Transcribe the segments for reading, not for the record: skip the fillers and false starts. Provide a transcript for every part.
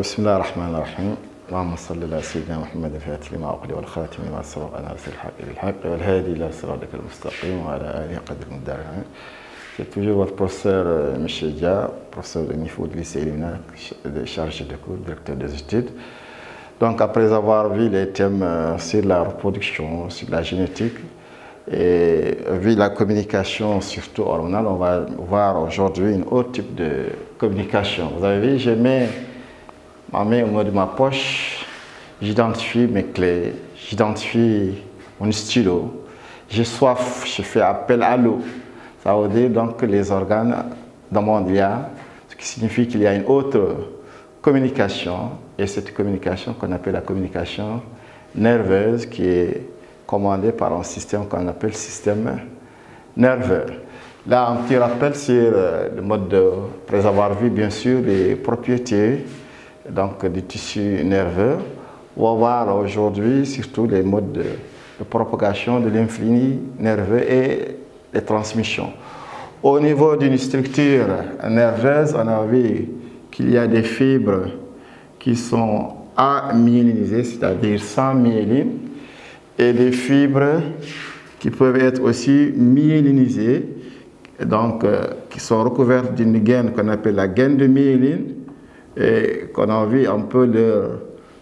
بسم الله الرحمن الرحيم اللهم صل على سيدنا محمد الفاتح لما أغلق والخاتم لما سبق ناصر الحق بالحق والهادي إلى صراطك المستقيم وعلى آله قدر المقدار. C'est toujours votre professeur Michel Dia, professeur de niveau de lycée élémentaire, chargé de cours, directeur des études. Donc après avoir vu les thèmes sur la reproduction, sur la génétique et vu la communication surtout hormonale, on va voir aujourd'hui un autre type de communication. Vous avez vu, je mets ma main au niveau de ma poche, j'identifie mes clés, j'identifie mon stylo, j'ai soif, je fais appel à l'eau. Ça veut dire donc que les organes dans mon monde, il y a, ce qui signifie qu'il y a une autre communication, et cette communication qu'on appelle la communication nerveuse qui est commandée par un système qu'on appelle système nerveux. Là, un petit rappel sur le mode de, après avoir vu bien sûr les propriétés donc, du tissu nerveux, on va voir aujourd'hui surtout les modes de propagation de l'influx nerveux et les transmissions. Au niveau d'une structure nerveuse, on a vu qu'il y a des fibres qui sont amyélinisées, c'est-à-dire sans myéline, et des fibres qui peuvent être aussi myélinisées, donc qui sont recouvertes d'une gaine qu'on appelle la gaine de myéline, et qu'on a vu un peu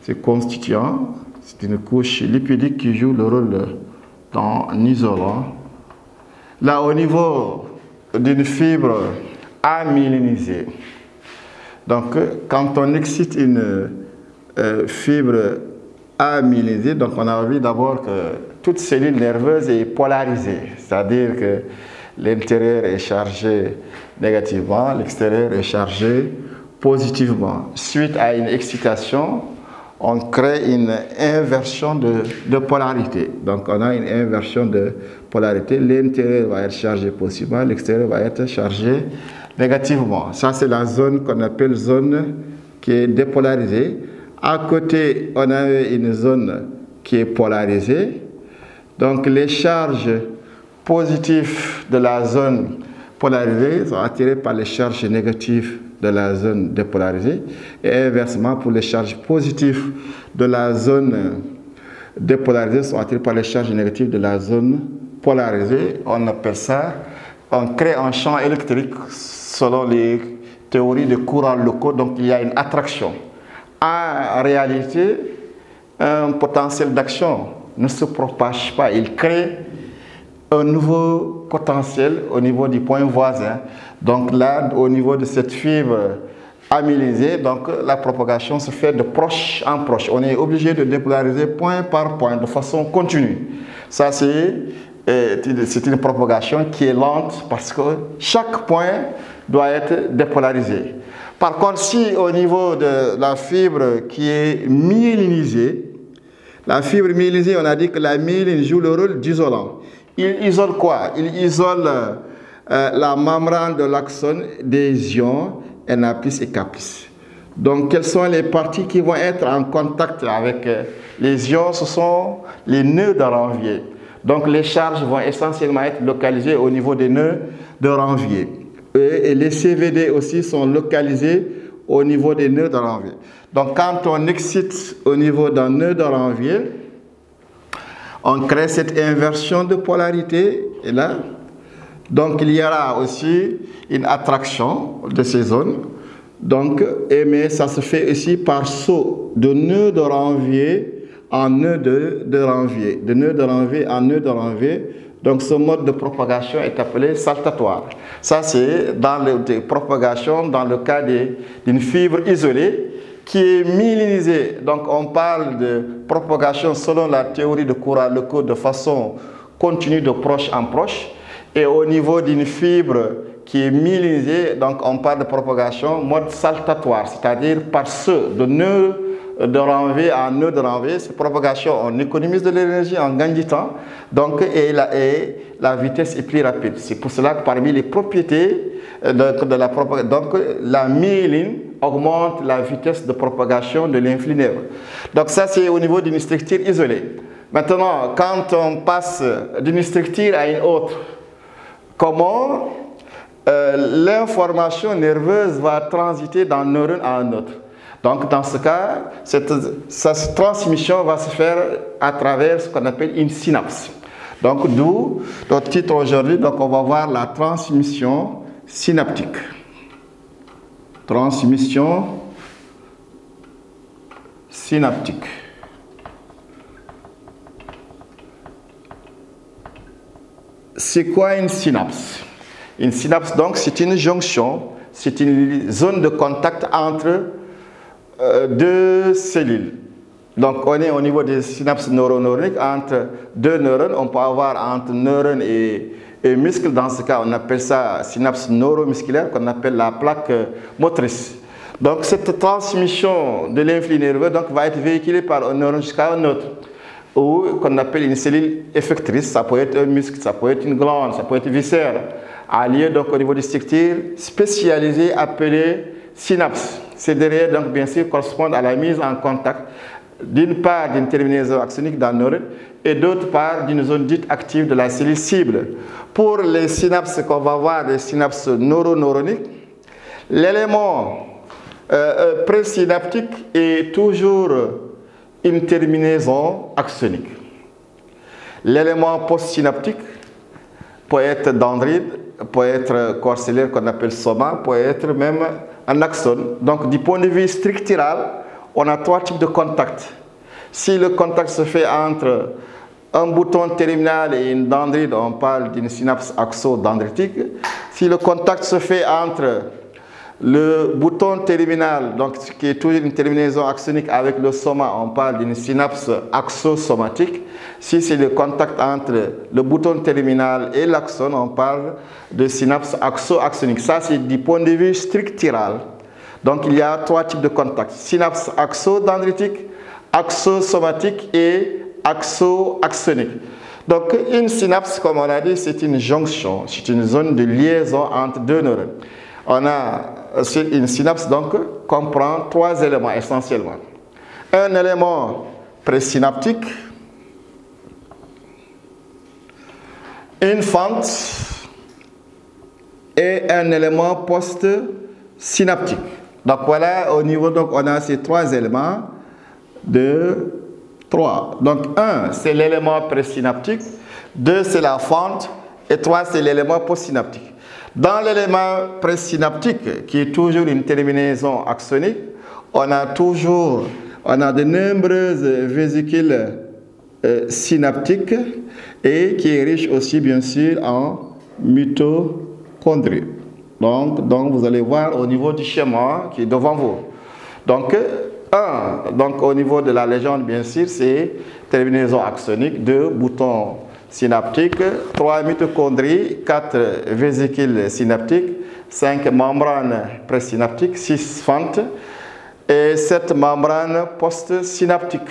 ces constituants. C'est une couche lipidique qui joue le rôle d'un isolant. Là, au niveau d'une fibre amyélinisée, donc quand on excite une fibre amyélinisée, donc on a vu d'abord que toute cellule nerveuse est polarisée, c'est-à-dire que l'intérieur est chargé négativement, l'extérieur est chargé positivement. Suite à une excitation, on crée une inversion de polarité. Donc on a une inversion de polarité. L'intérieur va être chargé positivement, l'extérieur va être chargé négativement. Ça, c'est la zone qu'on appelle zone qui est dépolarisée. À côté, on a une zone qui est polarisée. Donc les charges positives de la zone polarisée sont attirées par les charges négatives de la zone dépolarisée, et inversement, pour les charges positives de la zone dépolarisée sont attirées par les charges négatives de la zone polarisée. On appelle ça, on crée un champ électrique selon les théories de courants locaux, donc il y a une attraction. En réalité, un potentiel d'action ne se propage pas, il crée un nouveau potentiel au niveau du point voisin. Donc là, au niveau de cette fibre amyélinisée, donc la propagation se fait de proche en proche. On est obligé de dépolariser point par point de façon continue. Ça, c'est une propagation qui est lente parce que chaque point doit être dépolarisé. Par contre, si au niveau de la fibre qui est myélinisée, la fibre myélinisée, on a dit que la myéline joue le rôle d'isolant. Il isole quoi? Il isole la membrane de l'axone des ions Na+ et K+. Donc, quelles sont les parties qui vont être en contact avec les ions? Ce sont les nœuds de Ranvier. Donc, les charges vont essentiellement être localisées au niveau des nœuds de Ranvier. Et les CVD aussi sont localisés au niveau des nœuds de Ranvier. Donc, quand on excite au niveau d'un nœud de Ranvier, on crée cette inversion de polarité, et là, donc il y aura aussi une attraction de ces zones. Donc, mais ça se fait aussi par saut de nœud de Ranvier en nœud de Ranvier, de nœud de Ranvier en nœud de Ranvier. Donc, ce mode de propagation est appelé saltatoire. Ça, c'est dans la propagation dans le cas d'une fibre isolée qui est myélinisée. Donc on parle de propagation selon la théorie de courants locaux de façon continue de proche en proche. Et au niveau d'une fibre qui est myélinisée, donc on parle de propagation mode saltatoire, c'est-à-dire par saut de nœud de Ranvier en nœud de Ranvier. Cette propagation, on économise de l'énergie, on gagne du temps, donc, et la vitesse est plus rapide. C'est pour cela que parmi les propriétés de la propagation, donc la myéline augmente la vitesse de propagation de l'influx nerveux. Donc ça, c'est au niveau d'une structure isolée. Maintenant, quand on passe d'une structure à une autre, comment l'information nerveuse va transiter d'un neurone à un autre? Donc dans ce cas, cette transmission va se faire à travers ce qu'on appelle une synapse. Donc d'où notre titre aujourd'hui, donc on va voir la transmission synaptique. Transmission synaptique. C'est quoi une synapse? Une synapse, donc, c'est une jonction, c'est une zone de contact entre deux cellules. Donc, on est au niveau des synapses neuronoriques, entre deux neurones. On peut avoir entre neurones et muscles. Dans ce cas, on appelle ça synapse neuromusculaire, qu'on appelle la plaque motrice. Donc, cette transmission de l'influx nerveux donc, va être véhiculée par un neurone jusqu'à un autre, ou qu'on appelle une cellule effectrice. Ça peut être un muscle, ça peut être une glande, ça peut être viscère, allié donc au niveau des structures spécialisées appelées synapses. Ces dernières donc bien sûr correspondent à la mise en contact d'une part d'une terminaison axonique dans le neurone et d'autre part d'une zone dite active de la cellule cible. Pour les synapses qu'on va voir, les synapses neuroneuroniques, l'élément présynaptique est toujours une terminaison axonique. L'élément postsynaptique peut être dendrite, peut être corps cellulaire qu'on appelle soma, peut être même un axone. Donc du point de vue structural, on a trois types de contacts. Si le contact se fait entre un bouton terminal et une dendrite, on parle d'une synapse axodendritique. Si le contact se fait entre le bouton terminal, donc qui est toujours une terminaison axonique avec le soma, on parle d'une synapse axosomatique. Si c'est le contact entre le bouton terminal et l'axone, on parle de synapse axo-axonique. Ça, c'est du point de vue structural. Donc, il y a trois types de contacts. Synapse axodendritique, axosomatique et axo-axonique. Donc, une synapse, comme on a dit, c'est une jonction, c'est une zone de liaison entre deux neurones. On a une synapse donc comprend trois éléments essentiellement. Un élément présynaptique, une fente et un élément postsynaptique. Donc voilà, au niveau, donc on a ces trois éléments de 3. Donc 1, c'est l'élément présynaptique, 2, c'est la fente et 3, c'est l'élément postsynaptique. Dans l'élément présynaptique, qui est toujours une terminaison axonique, on a de nombreuses vésicules synaptiques et qui est riche aussi bien sûr en mitochondries. Donc vous allez voir au niveau du schéma qui est devant vous. Donc 1, donc au niveau de la légende bien sûr, c'est terminaison axonique, 2 boutons synaptiques, 3 mitochondries, 4 vésicules synaptiques, 5 membranes présynaptiques, 6 fentes et 7 membranes postsynaptiques.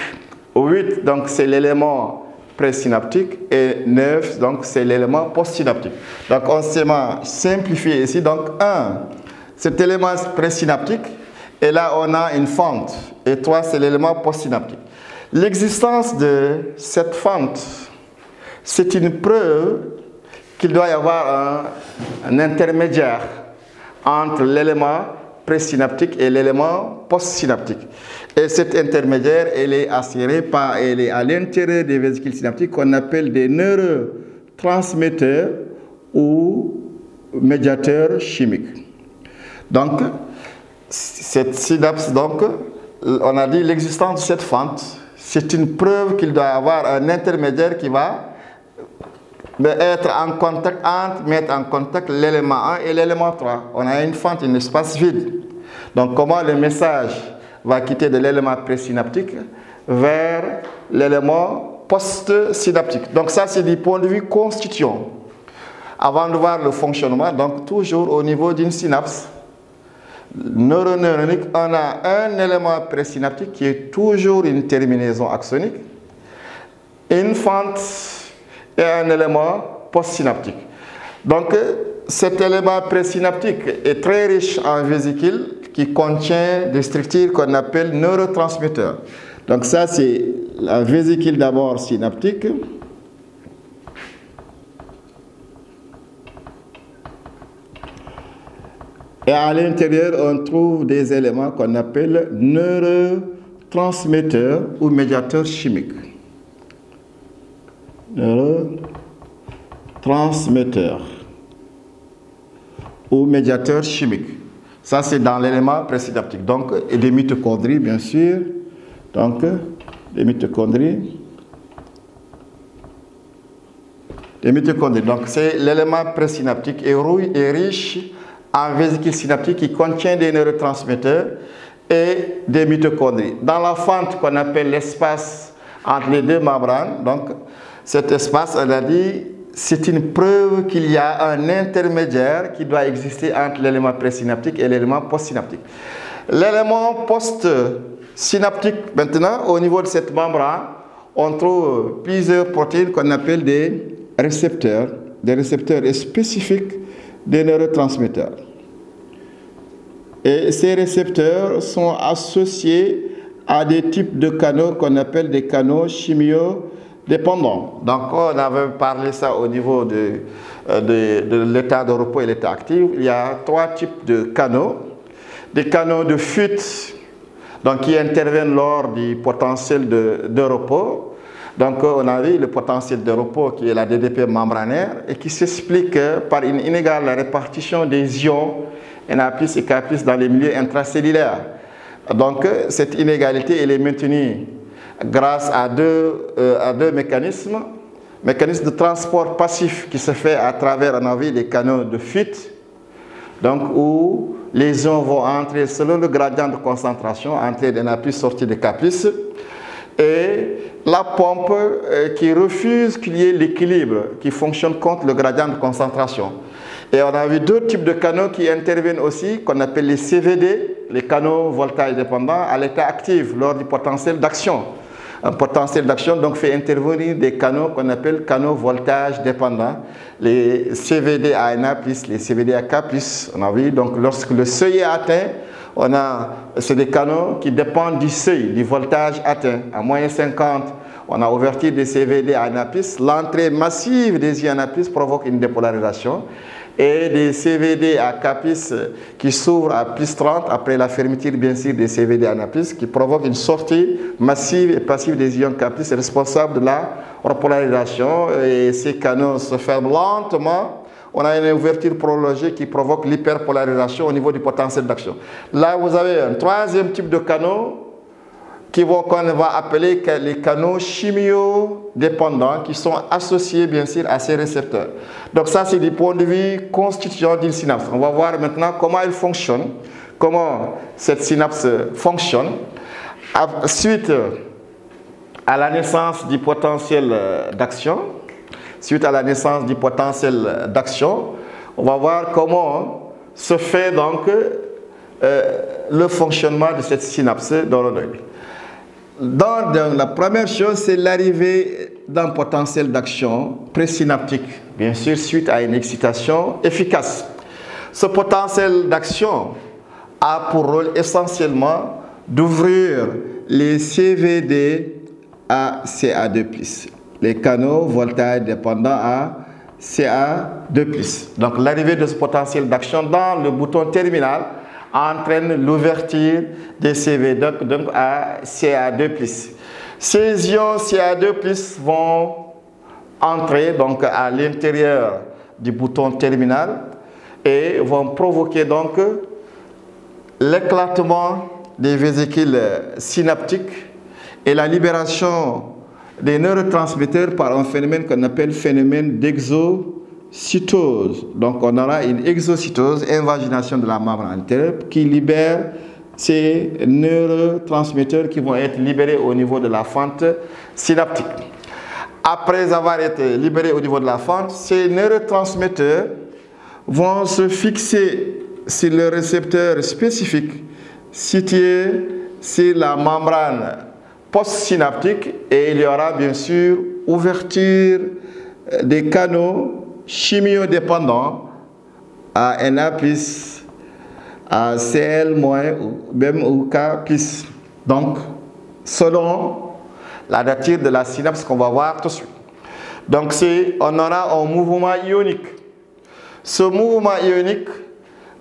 8, donc c'est l'élément présynaptique et 9, donc c'est l'élément postsynaptique. Donc on s'est simplifié ici. Donc 1, cet élément présynaptique et là on a une fente et 3, c'est l'élément postsynaptique. L'existence de cette fente, c'est une preuve qu'il doit y avoir un intermédiaire entre l'élément présynaptique et l'élément postsynaptique. Et cet intermédiaire, elle est assurée par, elle est à l'intérieur des vésicules synaptiques qu'on appelle des neurotransmetteurs ou médiateurs chimiques. Donc, cette synapse, donc, on a dit l'existence de cette fente, c'est une preuve qu'il doit y avoir un intermédiaire qui va mettre en contact l'élément 1 et l'élément 3. On a une fente, un espace vide. Donc comment le message va quitter de l'élément présynaptique vers l'élément postsynaptique. Donc ça c'est du point de vue constituant. Avant de voir le fonctionnement, donc toujours au niveau d'une synapse neuroneuronique, on a un élément présynaptique qui est toujours une terminaison axonique, une fente et un élément postsynaptique. Donc, cet élément présynaptique est très riche en vésicules qui contient des structures qu'on appelle neurotransmetteurs. Donc ça, c'est la vésicule d'abord synaptique. Et à l'intérieur, on trouve des éléments qu'on appelle neurotransmetteurs ou médiateurs chimiques. Neurotransmetteurs ou médiateurs chimiques. Ça, c'est dans l'élément présynaptique. Donc, et des mitochondries, bien sûr. Donc, des mitochondries. Les mitochondries. Donc, c'est l'élément présynaptique et riche en vésicules synaptiques qui contient des neurotransmetteurs et des mitochondries. Dans la fente qu'on appelle l'espace entre les deux membranes, donc cet espace, on a dit, c'est une preuve qu'il y a un intermédiaire qui doit exister entre l'élément présynaptique et l'élément postsynaptique. L'élément postsynaptique, maintenant, au niveau de cette membrane, on trouve plusieurs protéines qu'on appelle des récepteurs spécifiques des neurotransmetteurs. Et ces récepteurs sont associés à des types de canaux qu'on appelle des canaux chimiodépendants. Donc, on avait parlé ça au niveau de l'état de repos et l'état actif. Il y a 3 types de canaux. Des canaux de fuite, donc qui interviennent lors du potentiel de repos. Donc, on a vu le potentiel de repos qui est la DDP membranaire et qui s'explique par une inégale répartition des ions Na+ et K+ dans les milieux intracellulaires. Donc, cette inégalité elle est maintenue grâce à deux mécanismes. Mécanisme de transport passif qui se fait à travers, on a vu, les canaux de fuite, donc où les ions vont entrer selon le gradient de concentration, entrée de Na+, sortie de K+. Et la pompe qui refuse qu'il y ait l'équilibre, qui fonctionne contre le gradient de concentration. Et on a vu 2 types de canaux qui interviennent aussi, qu'on appelle les CVD, les canaux voltage dépendants, à l'état actif, lors du potentiel d'action. Un potentiel d'action donc fait intervenir des canaux qu'on appelle canaux voltage dépendants, les CVD à Na+, les CVD à K+. On a vu, donc lorsque le seuil est atteint, c'est des canaux qui dépendent du seuil, du voltage atteint. À moins 50, on a ouverture des CVD à Na+. L'entrée massive des ions Na+ provoque une dépolarisation. Et des CVD à K+ qui s'ouvrent à +30 après la fermeture bien sûr des CVD à Na+, qui provoque une sortie massive et passive des ions K+, responsable de la repolarisation. Et ces canaux se ferment lentement. On a une ouverture prolongée qui provoque l'hyperpolarisation au niveau du potentiel d'action. Là, vous avez un 3e type de canaux qu'on va appeler les canaux chimiodépendants qui sont associés bien sûr à ces récepteurs. Donc ça, c'est du point de vue constituant d'une synapse. On va voir maintenant comment elle fonctionne, comment cette synapse fonctionne. Suite à la naissance du potentiel d'action, on va voir comment se fait donc le fonctionnement de cette synapse dans le neuron. Donc, la première chose, c'est l'arrivée d'un potentiel d'action présynaptique, bien sûr, suite à une excitation efficace. Ce potentiel d'action a pour rôle essentiellement d'ouvrir les CVD à CA2+, les canaux voltage dépendants à CA2+. Donc, l'arrivée de ce potentiel d'action dans le bouton terminal entraîne l'ouverture des CV donc à CA2+. Ces ions CA2+ vont entrer donc à l'intérieur du bouton terminal et vont provoquer donc l'éclatement des vésicules synaptiques et la libération des neurotransmetteurs par un phénomène qu'on appelle phénomène d'exocytose. Donc on aura une exocytose, invagination de la membrane antérieure qui libère ces neurotransmetteurs qui vont être libérés au niveau de la fente synaptique. Après avoir été libérés au niveau de la fente, ces neurotransmetteurs vont se fixer sur le récepteur spécifique situé sur la membrane postsynaptique et il y aura bien sûr ouverture des canaux chimiodépendants à Na+, à Cl- ou même ou K+. Donc, selon la nature de la synapse qu'on va voir tout de suite. Donc, on aura un mouvement ionique. Ce mouvement ionique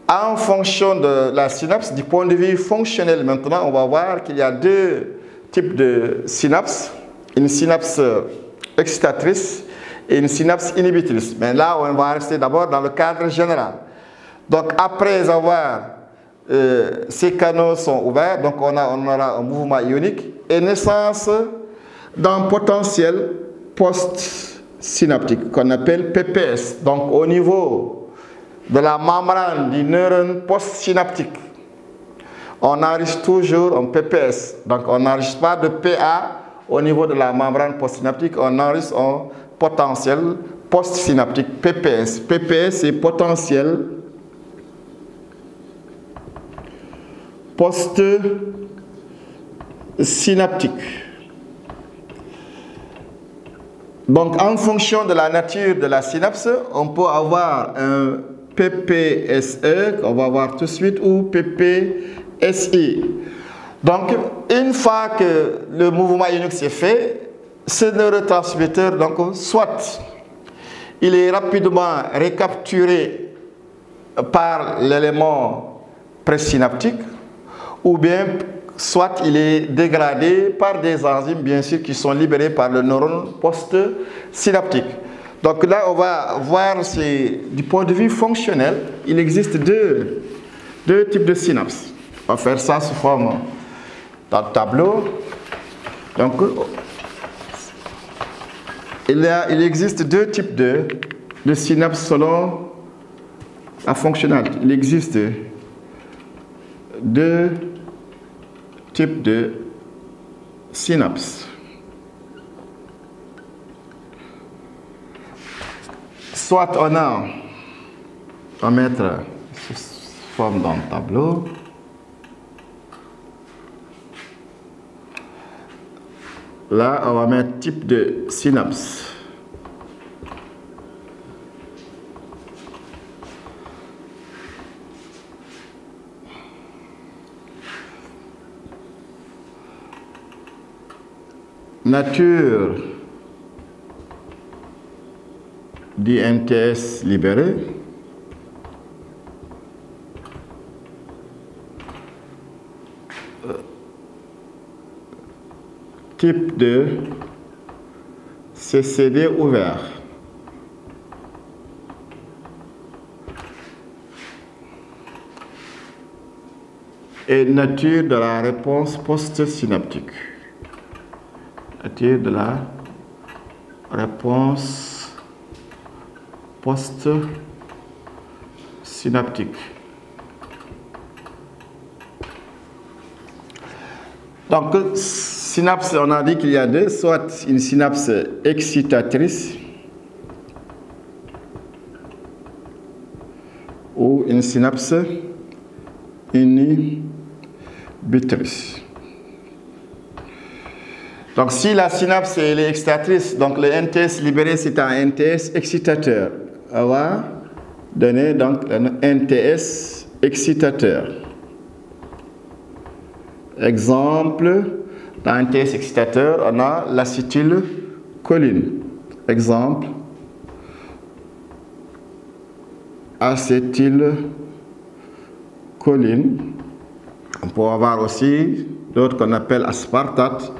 en fonction de la synapse, du point de vue fonctionnel maintenant, on va voir qu'il y a deux types de synapses. Une synapse excitatrice et une synapse inhibitrice. Mais là, on va rester d'abord dans le cadre général. Donc, après avoir ces canaux sont ouverts, donc on aura un mouvement ionique et naissance d'un potentiel post-synaptique qu'on appelle PPS. Donc, au niveau de la membrane du neurone post-synaptique, on enregistre toujours un PPS. Donc, on n'enregistre pas de PA au niveau de la membrane postsynaptique, on enregistre un potentiel postsynaptique, PPS. PPS, c'est potentiel postsynaptique. Donc, en fonction de la nature de la synapse, on peut avoir un PPSE, qu'on va voir tout de suite, ou PPSI. Donc, une fois que le mouvement ionique s'est fait, ce neurotransmetteur, donc, soit il est rapidement récapturé par l'élément présynaptique, ou bien soit il est dégradé par des enzymes, bien sûr, qui sont libérées par le neurone post-synaptique. Donc là, on va voir, du point de vue fonctionnel, il existe deux types de synapses. On va faire ça sous forme dans le tableau. Donc, il existe deux types de synapses selon la fonctionnalité. Il existe deux types de synapses. Soit on va mettre sous forme dans le tableau. Là, on va mettre type de synapse. Nature du NTS libéré. Type de CCD ouvert. Et nature de la réponse postsynaptique. Nature de la réponse postsynaptique. Donc, synapse, on a dit qu'il y a deux, soit une synapse excitatrice ou une synapse inhibitrice. Donc, si la synapse elle est excitatrice, donc le NTS libéré, c'est un NTS excitateur. On va donner donc un NTS excitateur. Exemple, dans un NTS excitateur, on a l'acétylcholine. Exemple, acétylcholine. On peut avoir aussi d'autres qu'on appelle aspartate.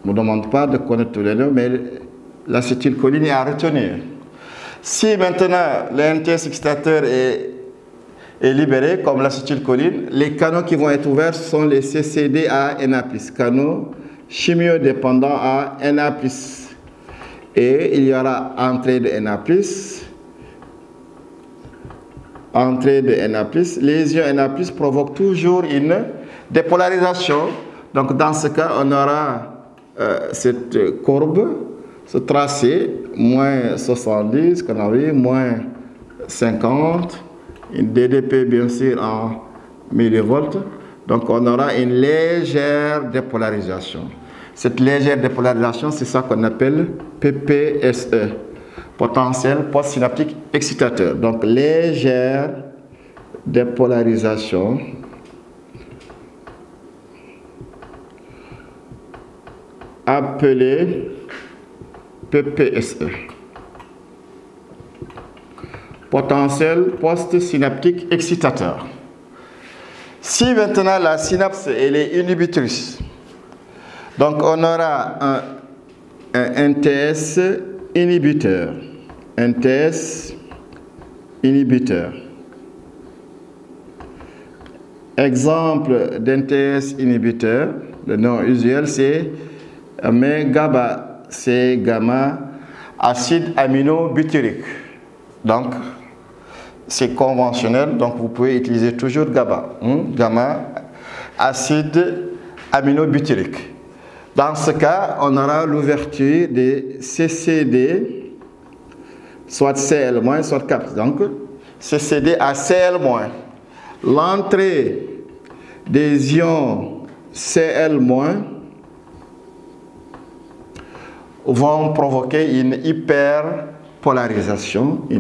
On ne demande pas de connaître tous les noms, mais l'acétylcholine est à retenir. Si maintenant le NTS excitateur est libéré, comme l'acétylcholine, les canaux qui vont être ouverts sont les CCD à Na+, canaux chimiodépendants à Na+. Et il y aura entrée de Na+, entrée de Na+. Lésion Na+ provoque toujours une dépolarisation. Donc dans ce cas, on aura cette courbe, ce tracé, moins 70, qu'on a vu, moins 50, une DDP bien sûr en millivolts. Donc on aura une légère dépolarisation. Cette légère dépolarisation, c'est ça qu'on appelle PPSE, potentiel postsynaptique excitateur. Donc légère dépolarisation appelée PPSE. potentiel postsynaptique excitateur. Si maintenant la synapse elle est inhibitrice, donc on aura un NTS inhibiteur. NTS inhibiteur. Exemple d'NTS inhibiteur, le nom usuel c'est GABA, c'est gamma acide aminobutyrique. Donc c'est conventionnel, donc vous pouvez utiliser toujours GABA, gamma acide aminobutyrique. Dans ce cas, on aura l'ouverture des CCD, soit Cl-, soit CAP. Donc, CCD à Cl-. L'entrée des ions Cl- vont provoquer une hyperpolarisation, et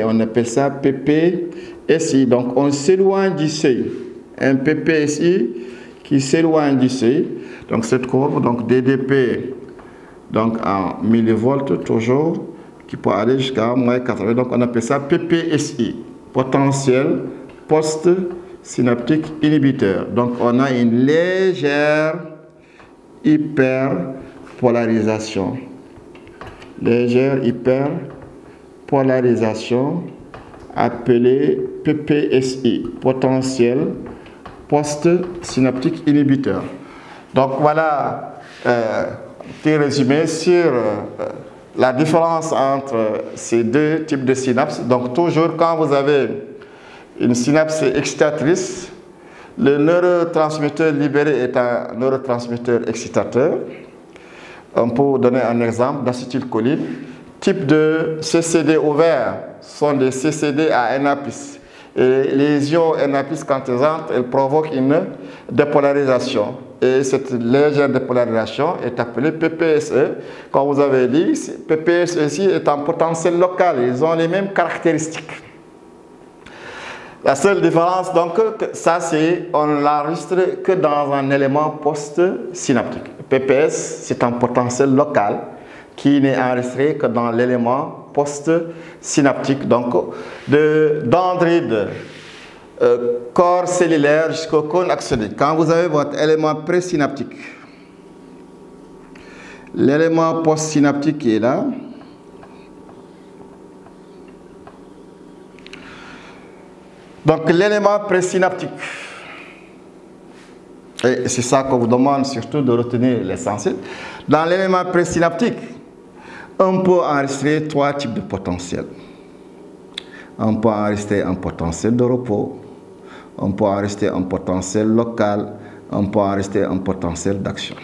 on appelle ça PPSI. Donc, on s'éloigne du seuil. Un PPSI qui s'éloigne du seuil. Donc cette courbe, donc DDP, donc en millivolts toujours, qui peut aller jusqu'à moins 80. Donc on appelle ça PPSI, potentiel post-synaptique inhibiteur. Donc on a une légère hyperpolarisation. Légère hyperpolarisation appelée PPSI, potentiel post-synaptique inhibiteur. Donc voilà petit résumé sur la différence entre ces deux types de synapses. Donc toujours quand vous avez une synapse excitatrice, le neurotransmetteur libéré est un neurotransmetteur excitateur. On peut donner un exemple d'acétylcholine. Type de CCD ouvert sont des CCD à Na+. Et les ions Na+, quand elles entrent, elles provoquent une dépolarisation. Et cette légère dépolarisation est appelée PPSE. Comme vous avez dit, PPSE ici est un potentiel local. Ils ont les mêmes caractéristiques. La seule différence, donc, ça c'est, on ne l'enregistre que dans un élément post-synaptique. PPS, c'est un potentiel local qui n'est enregistré que dans l'élément post-synaptique. Donc, dendrite, corps cellulaire jusqu'au cône axonique. Quand vous avez votre élément présynaptique, l'élément postsynaptique qui est là, donc l'élément présynaptique, et c'est ça qu'on vous demande surtout de retenir l'essentiel. Dans l'élément présynaptique, on peut enregistrer trois types de potentiels. On peut enregistrer un potentiel de repos, on peut enregistrer un potentiel local, on peut enregistrer un potentiel d'action.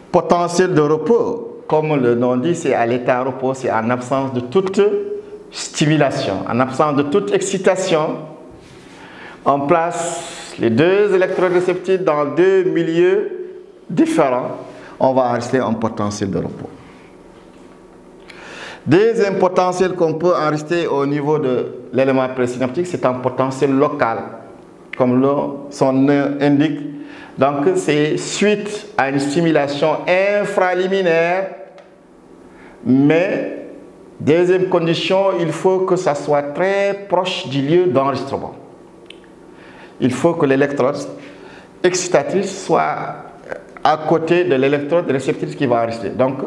Potentiel de repos, comme le nom dit, c'est à l'état de repos, c'est en absence de toute stimulation, en absence de toute excitation. On place les deux électrodes réceptives dans deux milieux différents. On va enregistrer un potentiel de repos. Deuxième potentiel qu'on peut enregistrer au niveau de l'élément présynaptique, c'est un potentiel local, comme son nom indique. Donc, c'est suite à une stimulation infraliminaire, mais deuxième condition, il faut que ça soit très proche du lieu d'enregistrement. Il faut que l'électrode excitatrice soit à côté de l'électrode réceptrice qui va enregistrer. Donc,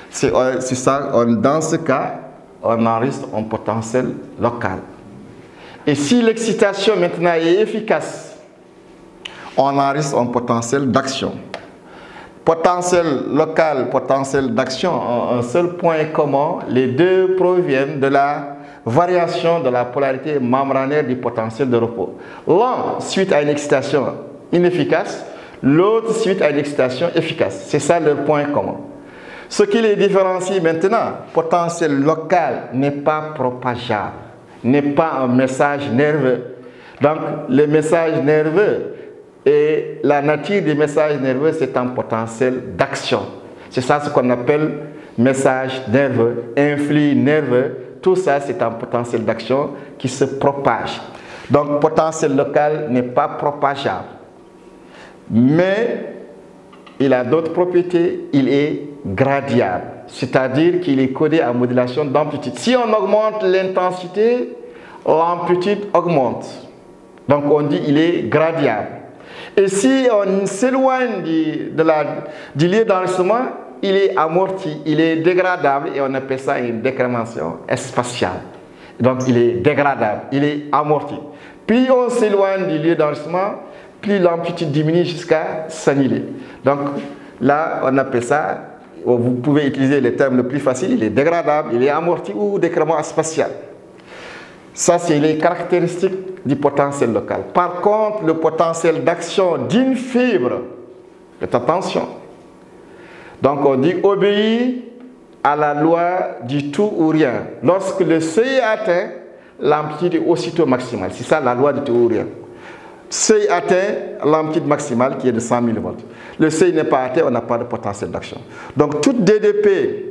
c'est ça, dans ce cas, on enregistre un potentiel local. Et si l'excitation maintenant est efficace, on enregistre un potentiel d'action. Potentiel local, potentiel d'action ont un seul point commun. Les deux proviennent de la variation de la polarité membranaire du potentiel de repos. L'un suite à une excitation inefficace, l'autre suite à une excitation efficace. C'est ça leur point commun. Ce qui les différencie maintenant, potentiel local n'est pas propageable, n'est pas un message nerveux. Donc, le message nerveux et la nature du message nerveux, c'est un potentiel d'action. C'est ça ce qu'on appelle message nerveux, influx nerveux. Tout ça, c'est un potentiel d'action qui se propage. Donc, potentiel local n'est pas propageable. Mais il a d'autres propriétés, il est gradiable, c'est-à-dire qu'il est codé à modulation d'amplitude. Si on augmente l'intensité, l'amplitude augmente. Donc on dit qu'il est gradiable. Et si on s'éloigne du lieu d'enregistrement, il est amorti, il est dégradable et on appelle ça une décrémentation spatiale. Donc il est dégradable, il est amorti. Plus on s'éloigne du lieu d'enregistrement, plus l'amplitude diminue jusqu'à s'annuler. Donc là, on appelle ça, vous pouvez utiliser les termes le plus facile, il est dégradable, il est amorti ou décrément spatial. Ça, c'est les caractéristiques du potentiel local. Par contre, le potentiel d'action d'une fibre, faites attention. Donc on dit obéit à la loi du tout ou rien. Lorsque le seuil est atteint, l'amplitude est aussitôt maximale. C'est ça la loi du tout ou rien. Seuil atteint, l'amplitude maximale qui est de 100 000 volts. Le seuil n'est pas atteint, on n'a pas de potentiel d'action. Donc toute DDP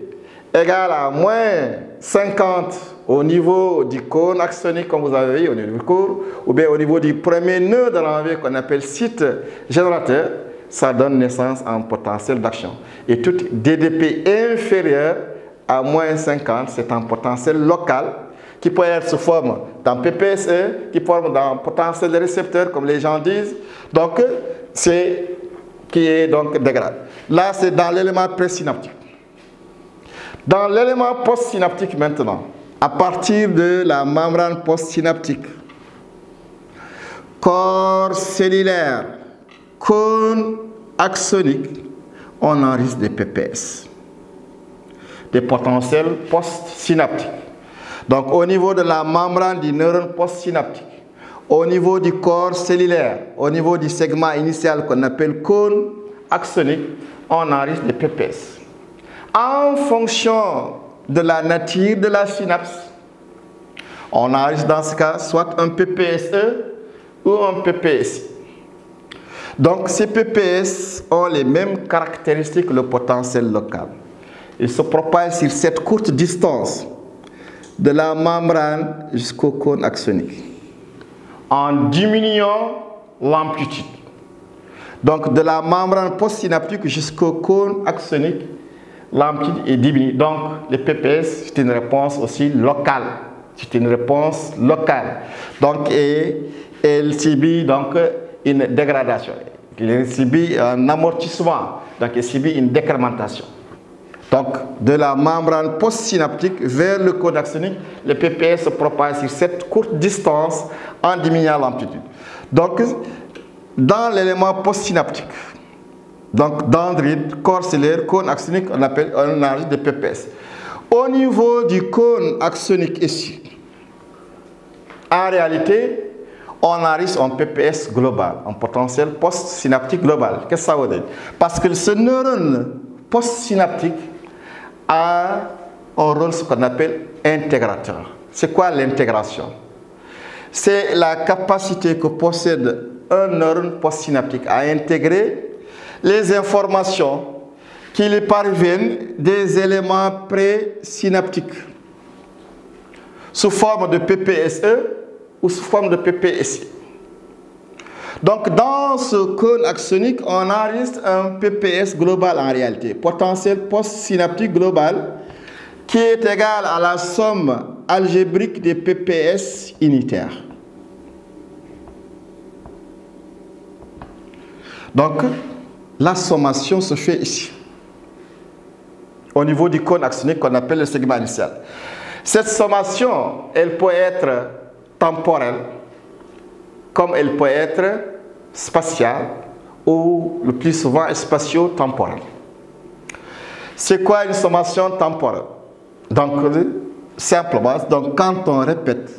égale à moins 50 au niveau du cône axonique, comme vous avez vu au niveau du cours, ou bien au niveau du premier nœud de l'envers qu'on appelle site générateur, ça donne naissance à un potentiel d'action. Et toute DDP inférieure à moins 50, c'est un potentiel local qui peut être sous forme d'un PPSE, qui forme d'un potentiel récepteur, comme les gens disent. Donc, c'est qui est donc dégradé. Là, c'est dans l'élément présynaptique. Dans l'élément postsynaptique maintenant, à partir de la membrane postsynaptique, corps cellulaire, cône axonique, on enregistre des PPS, des potentiels postsynaptiques. Donc au niveau de la membrane du neurone postsynaptique, au niveau du corps cellulaire, au niveau du segment initial qu'on appelle cône axonique, on enregistre des PPS. En fonction de la nature de la synapse, on enregistre dans ce cas soit un PPSE ou un PPSI. Donc ces PPS ont les mêmes caractéristiques que le potentiel local. Ils se propagent sur cette courte distance de la membrane jusqu'au cône axonique en diminuant l'amplitude. Donc de la membrane postsynaptique jusqu'au cône axonique, l'amplitude est diminuée. Donc les PPS, c'est une réponse aussi locale. C'est une réponse locale. Donc elle subit donc une dégradation. Elle subit un amortissement. Donc elle subit une décrémentation. Donc de la membrane postsynaptique vers le cône axonique, les PPS se propagent sur cette courte distance en diminuant l'amplitude. Donc dans l'élément postsynaptique, donc dendrite, corps cellulaire, cône axonique, on enregistre des PPS. Au niveau du cône axonique ici, en réalité, on enregistre un PPS global, un potentiel postsynaptique global. Qu'est-ce que ça veut dire? Parce que ce neurone postsynaptique a un rôle, ce qu'on appelle intégrateur. C'est quoi l'intégration? C'est la capacité que possède un neurone postsynaptique à intégrer les informations qui lui parviennent des éléments présynaptiques sous forme de PPSE ou sous forme de PPSI. Donc dans ce cône axonique, on enregistre un PPS global en réalité, potentiel postsynaptique global, qui est égal à la somme algébrique des PPS unitaires. Donc la sommation se fait ici, au niveau du cône axonique qu'on appelle le segment initial. Cette sommation, elle peut être temporelle, comme elle peut être spatiale, ou le plus souvent spatio-temporelle. C'est quoi une sommation temporelle? Donc, simplement, donc, quand on répète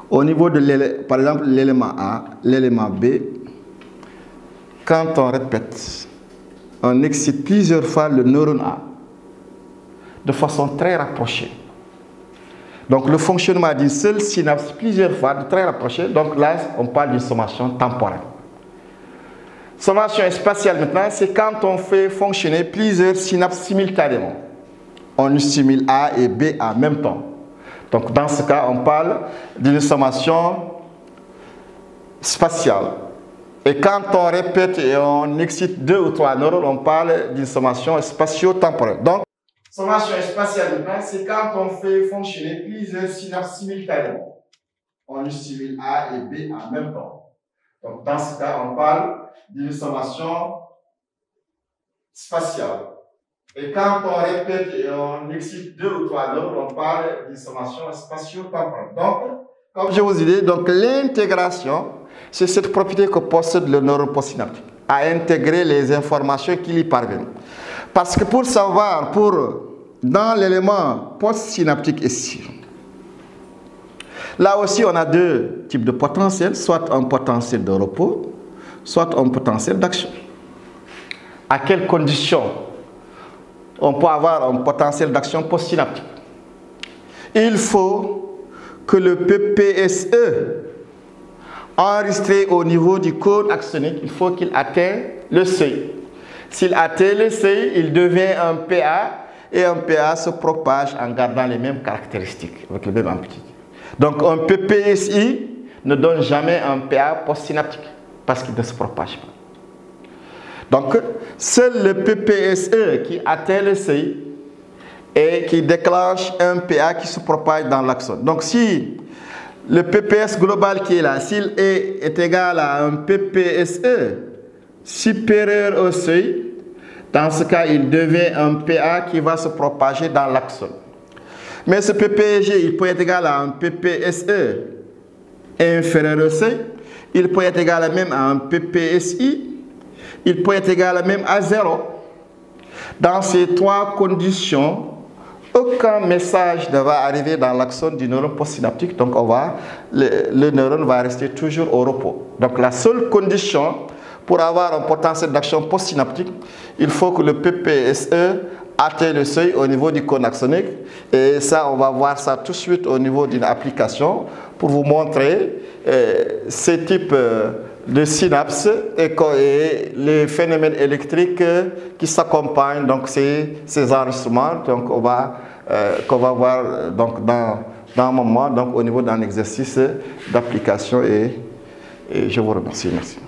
au niveau de, par exemple, l'élément A, l'élément B, quand on répète, on excite plusieurs fois le neurone A de façon très rapprochée. Donc le fonctionnement d'une seule synapse plusieurs fois, de très rapprochée, donc là on parle d'une sommation temporelle. Sommation spatiale maintenant, c'est quand on fait fonctionner plusieurs synapses simultanément. On stimule A et B en même temps. Donc dans ce cas, on parle d'une sommation spatiale. Et quand on répète et on excite 2 ou 3 neurones, on parle d'une sommation spatio-temporelle. Donc, sommation spatiale, c'est quand on fait fonctionner plusieurs synapses simultanément. On stimule A et B en même temps. Donc, dans ce cas, on parle d'une sommation spatiale. Et quand on répète et on excite 2 ou 3 neurones, on parle d'une sommation spatio-temporelle. Donc, comme je vous ai dit, l'intégration, c'est cette propriété que possède le neurone postsynaptique, à intégrer les informations qui lui parviennent. Parce que pour savoir, dans l'élément postsynaptique ici, là aussi on a 2 types de potentiels, soit un potentiel de repos, soit un potentiel d'action. À quelles conditions on peut avoir un potentiel d'action postsynaptique? Il faut que le PPSE enregistré au niveau du cône axonique, il faut qu'il atteigne le seuil. S'il atteint le seuil, il devient un PA et un PA se propage en gardant les mêmes caractéristiques, avec le même amplitude. Donc un PPSI ne donne jamais un PA postsynaptique parce qu'il ne se propage pas. Donc seul le PPSE qui atteint le seuil et qui déclenche un PA qui se propage dans l'axone. Donc si le PPS global qui est là, s'il est égal à un PPSE supérieur au seuil, dans ce cas, il devient un PA qui va se propager dans l'axone. Mais ce PPG, il peut être égal à un PPSE inférieur au seuil, il peut être égal même à un PPSI, il peut être égal même à 0. Dans ces 3 conditions, aucun message ne va arriver dans l'axone du neurone postsynaptique, donc le neurone va rester toujours au repos. Donc la seule condition pour avoir un potentiel d'action postsynaptique, il faut que le PPSE atteigne le seuil au niveau du cône axonique. Et ça, on va voir ça tout de suite au niveau d'une application pour vous montrer ce type de synapses et les phénomènes électriques qui s'accompagnent donc ces enregistrements. Donc on va voir donc dans un moment, donc au niveau d'un exercice d'application et je vous remercie. Merci.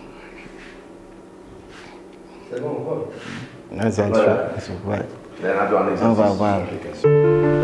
C'est bon, on voit. Voilà. On va voir l'application.